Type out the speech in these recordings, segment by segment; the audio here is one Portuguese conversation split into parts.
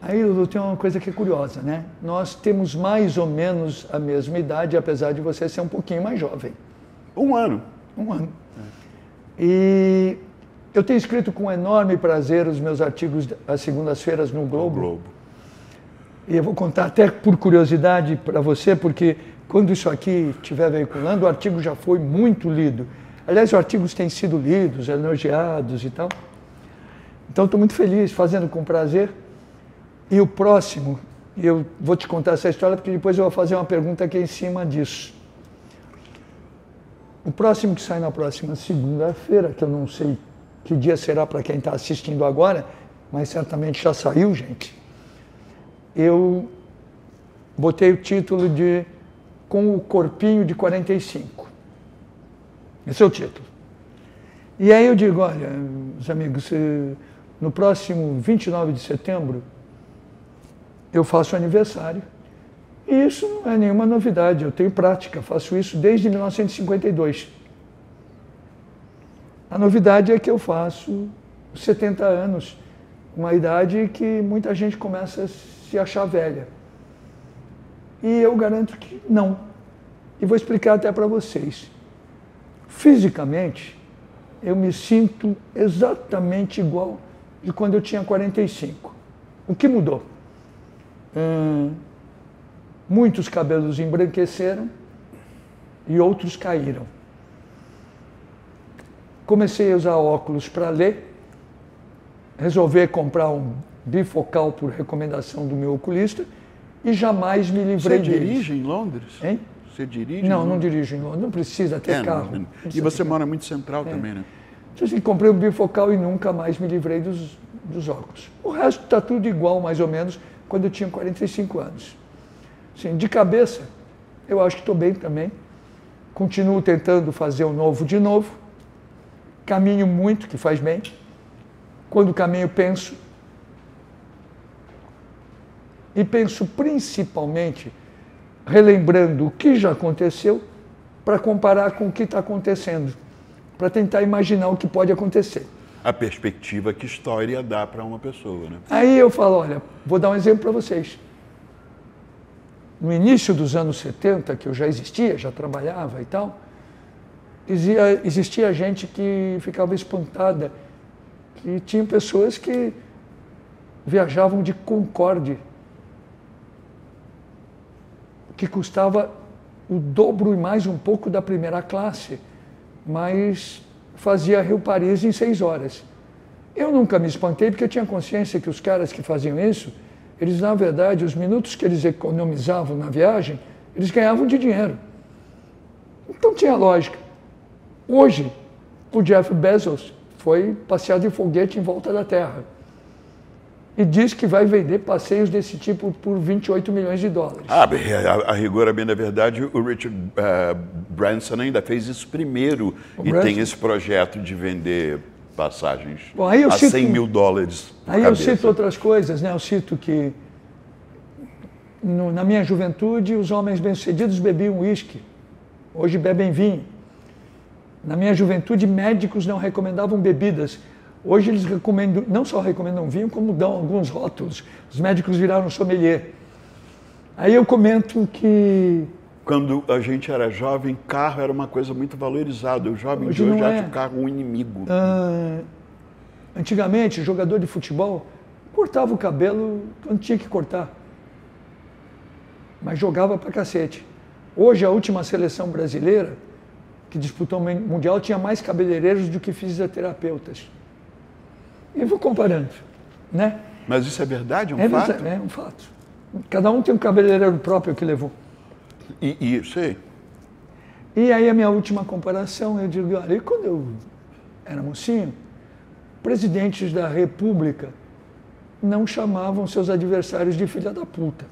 Aí, Lulu, tem uma coisa que é curiosa, né? Nós temos mais ou menos a mesma idade, apesar de você ser um pouquinho mais jovem. Um ano. Um ano. E eu tenho escrito com enorme prazer os meus artigos às segundas-feiras no Globo. E eu vou contar até por curiosidade para você, porque quando isso aqui estiver veiculando, o artigo já foi muito lido. Aliás, os artigos têm sido lidos, elogiados e tal. Então, estou muito feliz, fazendo com prazer. E o próximo, eu vou te contar essa história, porque depois eu vou fazer uma pergunta aqui em cima disso. O próximo que sai na próxima segunda-feira, que eu não sei que dia será para quem está assistindo agora, mas certamente já saiu, gente. Eu botei o título de Com o Corpinho de 45. Esse é o título. E aí eu digo, olha, meus amigos, no próximo 29 de setembro, eu faço aniversário. E isso não é nenhuma novidade, eu tenho prática, faço isso desde 1952. A novidade é que eu faço 70 anos, uma idade que muita gente começa a se achar velha. E eu garanto que não. E vou explicar até para vocês. Fisicamente, eu me sinto exatamente igual de quando eu tinha 45. O que mudou? Muitos cabelos embranqueceram e outros caíram. Comecei a usar óculos para ler, resolvi comprar um bifocal por recomendação do meu oculista e jamais me livrei deles. Você dirige em Londres? Hein? Você dirige? Não, não dirijo em Londres, não precisa ter carro. E você mora muito central também, né? Então, assim, comprei um bifocal e nunca mais me livrei dos óculos. O resto está tudo igual, mais ou menos, quando eu tinha 45 anos. Assim, de cabeça, eu acho que estou bem também. Continuo tentando fazer o novo de novo. Caminho muito, que faz bem. Quando caminho, penso. E penso principalmente relembrando o que já aconteceu para comparar com o que está acontecendo, para tentar imaginar o que pode acontecer. A perspectiva que história dá para uma pessoa, né? Aí eu falo, olha, vou dar um exemplo para vocês. No início dos anos 70, que eu já existia, já trabalhava e tal, existia gente que ficava espantada, que tinha pessoas que viajavam de Concorde, que custava o dobro e mais um pouco da primeira classe, mas fazia Rio-Paris em 6 horas. Eu nunca me espantei, porque eu tinha consciência que os caras que faziam isso, eles, na verdade, os minutos que eles economizavam na viagem, eles ganhavam de dinheiro. Então tinha lógica. Hoje, o Jeff Bezos foi passear de foguete em volta da Terra. E diz que vai vender passeios desse tipo por 28 milhões de dólares. A rigor, a bem da verdade, o Richard Branson ainda fez isso primeiro tem esse projeto de vender passagens a 100 mil dólares por cabeça. Eu cito outras coisas, né? Eu cito que na minha juventude os homens bem-sucedidos bebiam uísque, hoje bebem vinho. Na minha juventude médicos não recomendavam bebidas. Hoje eles recomendam, não só recomendam vinho, como dão alguns rótulos. Os médicos viraram sommelier. Aí eu comento que... Quando a gente era jovem, carro era uma coisa muito valorizada. O jovem de hoje acha o carro um inimigo. Antigamente, jogador de futebol cortava o cabelo quando tinha que cortar. Mas jogava pra cacete. Hoje, a última seleção brasileira, que disputou o Mundial, tinha mais cabeleireiros do que fisioterapeutas. E vou comparando, né? Mas isso é verdade? É um fato? É um fato. Cada um tem um cabeleireiro próprio que levou. Sei. E aí a minha última comparação, eu digo, olha, e quando eu era mocinho, presidentes da República não chamavam seus adversários de filha da puta.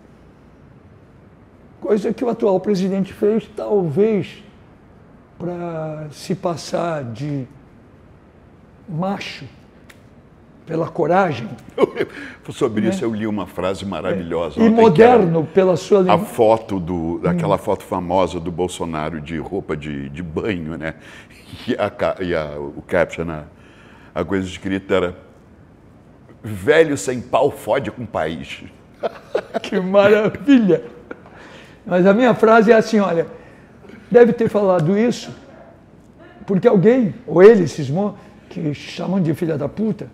Coisa que o atual presidente fez, talvez, para se passar de macho, pela coragem. Sobre isso eu li uma frase maravilhosa. E moderno pela sua... A foto daquela foto famosa do Bolsonaro de roupa de banho, né? E o caption, a coisa escrita era velho sem pau fode com o país. Que maravilha! Mas a minha frase é assim, olha, deve ter falado isso porque alguém, ou ele cismou, que chamam de filha da puta,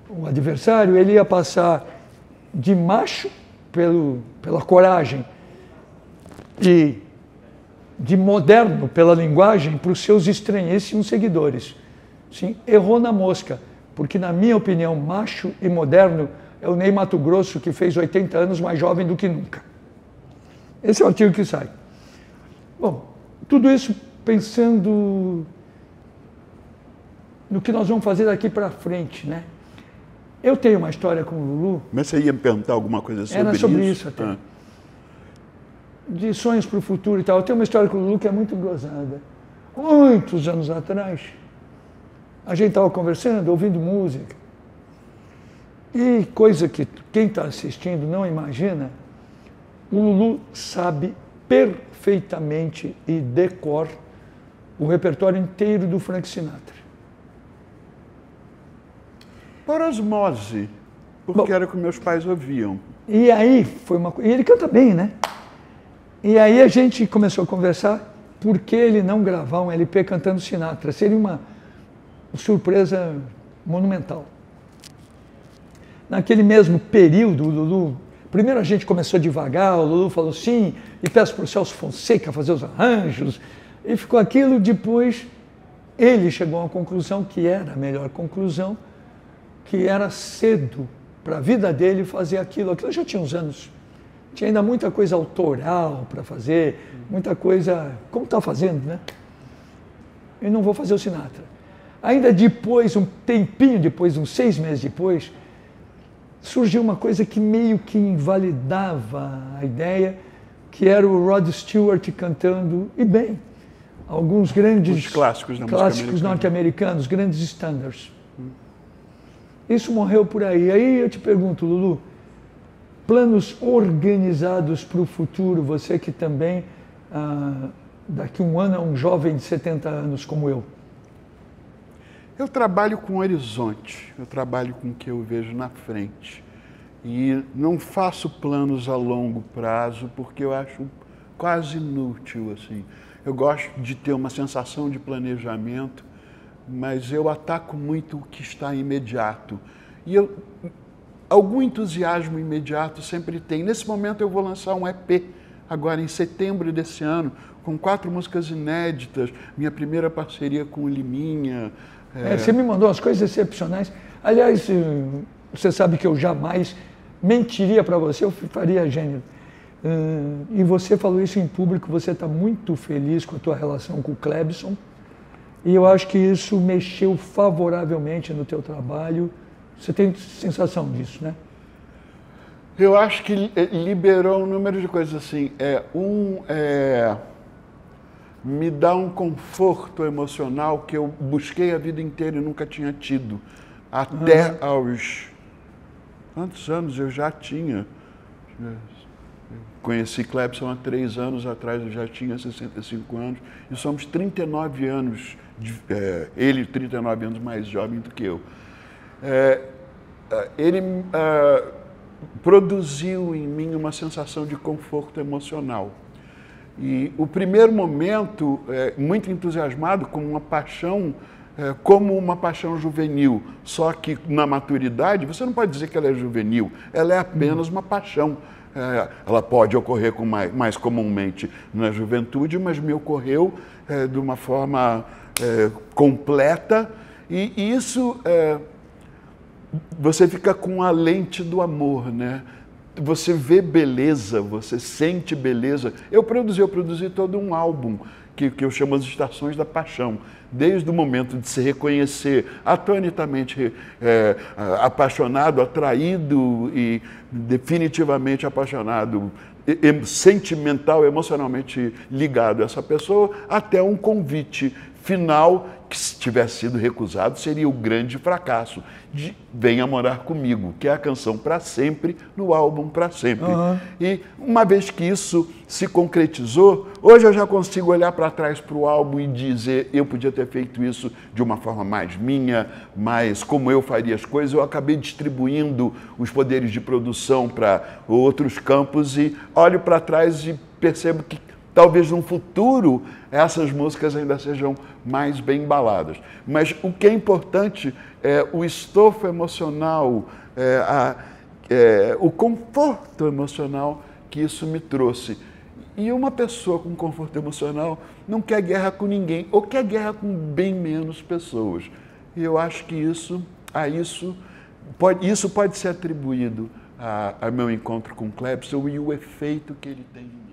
o adversário, ele ia passar de macho pela coragem e de moderno pela linguagem para os seus estranhíssimos seguidores. Sim, errou na mosca, porque na minha opinião, macho e moderno é o Ney Matogrosso que fez 80 anos mais jovem do que nunca. Esse é o artigo que sai. Bom, tudo isso pensando no que nós vamos fazer daqui para frente, né? Eu tenho uma história com o Lulu. Mas você ia me perguntar alguma coisa sobre isso? Era sobre isso até. De sonhos para o futuro e tal. Eu tenho uma história com o Lulu que é muito gozada. Muitos anos atrás, a gente estava conversando, ouvindo música. E coisa que quem está assistindo não imagina, o Lulu sabe perfeitamente e decor o repertório inteiro do Frank Sinatra. Por osmose, porque era o que meus pais ouviam. E aí foi uma coisa. E ele canta bem, né? E aí a gente começou a conversar por que ele não gravar um LP cantando Sinatra. Seria uma surpresa monumental. Naquele mesmo período, o Lulu, primeiro a gente começou devagar, o Lulu falou sim, e peço para o Celso Fonseca fazer os arranjos, e ficou aquilo. Depois ele chegou a uma conclusão que era a melhor conclusão, que era cedo para a vida dele fazer aquilo. Aquilo já tinha uns anos, tinha ainda muita coisa autoral para fazer, muita coisa, como está fazendo, né? Eu não vou fazer o Sinatra. Ainda depois, um tempinho depois, uns 6 meses depois, surgiu uma coisa que meio que invalidava a ideia, que era o Rod Stewart cantando, e bem, alguns grandes clássicos norte-americanos, grandes standards. Isso morreu por aí. Aí eu te pergunto, Lulu, planos organizados para o futuro, você que também, daqui a um ano, é um jovem de 70 anos como eu? Eu trabalho com horizonte, eu trabalho com o que eu vejo na frente. E não faço planos a longo prazo, porque eu acho quase inútil, assim. Eu gosto de ter uma sensação de planejamento, mas eu ataco muito o que está imediato. E algum entusiasmo imediato sempre tem. Nesse momento eu vou lançar um EP, agora em setembro desse ano, com 4 músicas inéditas, minha primeira parceria com o Liminha. Você me mandou umas coisas excepcionais. Aliás, você sabe que eu jamais mentiria para você, eu faria gênero. E você falou isso em público, você está muito feliz com a tua relação com o Clebson. E eu acho que isso mexeu favoravelmente no teu trabalho. Você tem sensação disso, né? Eu acho que liberou um número de coisas assim. Me dá um conforto emocional que eu busquei a vida inteira e nunca tinha tido. Até aos... Quantos anos eu já tinha? Conheci Clebson há 3 anos atrás, eu já tinha 65 anos. E somos 39 anos, ele 39 anos mais jovem do que eu. Ele produziu em mim uma sensação de conforto emocional. E o primeiro momento, muito entusiasmado, com uma paixão, como uma paixão juvenil, só que na maturidade, você não pode dizer que ela é juvenil, ela é apenas uma paixão. Ela pode ocorrer mais comumente na juventude, mas me ocorreu de uma forma completa, e isso, você fica com a lente do amor, né? Você vê beleza, você sente beleza. Eu produzi todo um álbum que eu chamo As Estações da Paixão. Desde o momento de se reconhecer atonitamente apaixonado, atraído e definitivamente apaixonado, sentimental, emocionalmente ligado a essa pessoa, até um convite final, que se tivesse sido recusado, seria o grande fracasso de Venha Morar Comigo, que é a canção Pra Sempre, no álbum Pra Sempre. E uma vez que isso se concretizou, hoje eu já consigo olhar para trás para o álbum e dizer, eu podia ter feito isso de uma forma mais minha, mais como eu faria as coisas. Eu acabei distribuindo os poderes de produção para outros campos e olho para trás e percebo que talvez no futuro essas músicas ainda sejam mais bem embaladas. Mas o que é importante é o estofo emocional, o conforto emocional que isso me trouxe. E uma pessoa com conforto emocional não quer guerra com ninguém, ou quer guerra com bem menos pessoas. E eu acho que isso pode ser atribuído ao meu encontro com Clepson e o efeito que ele tem em mim.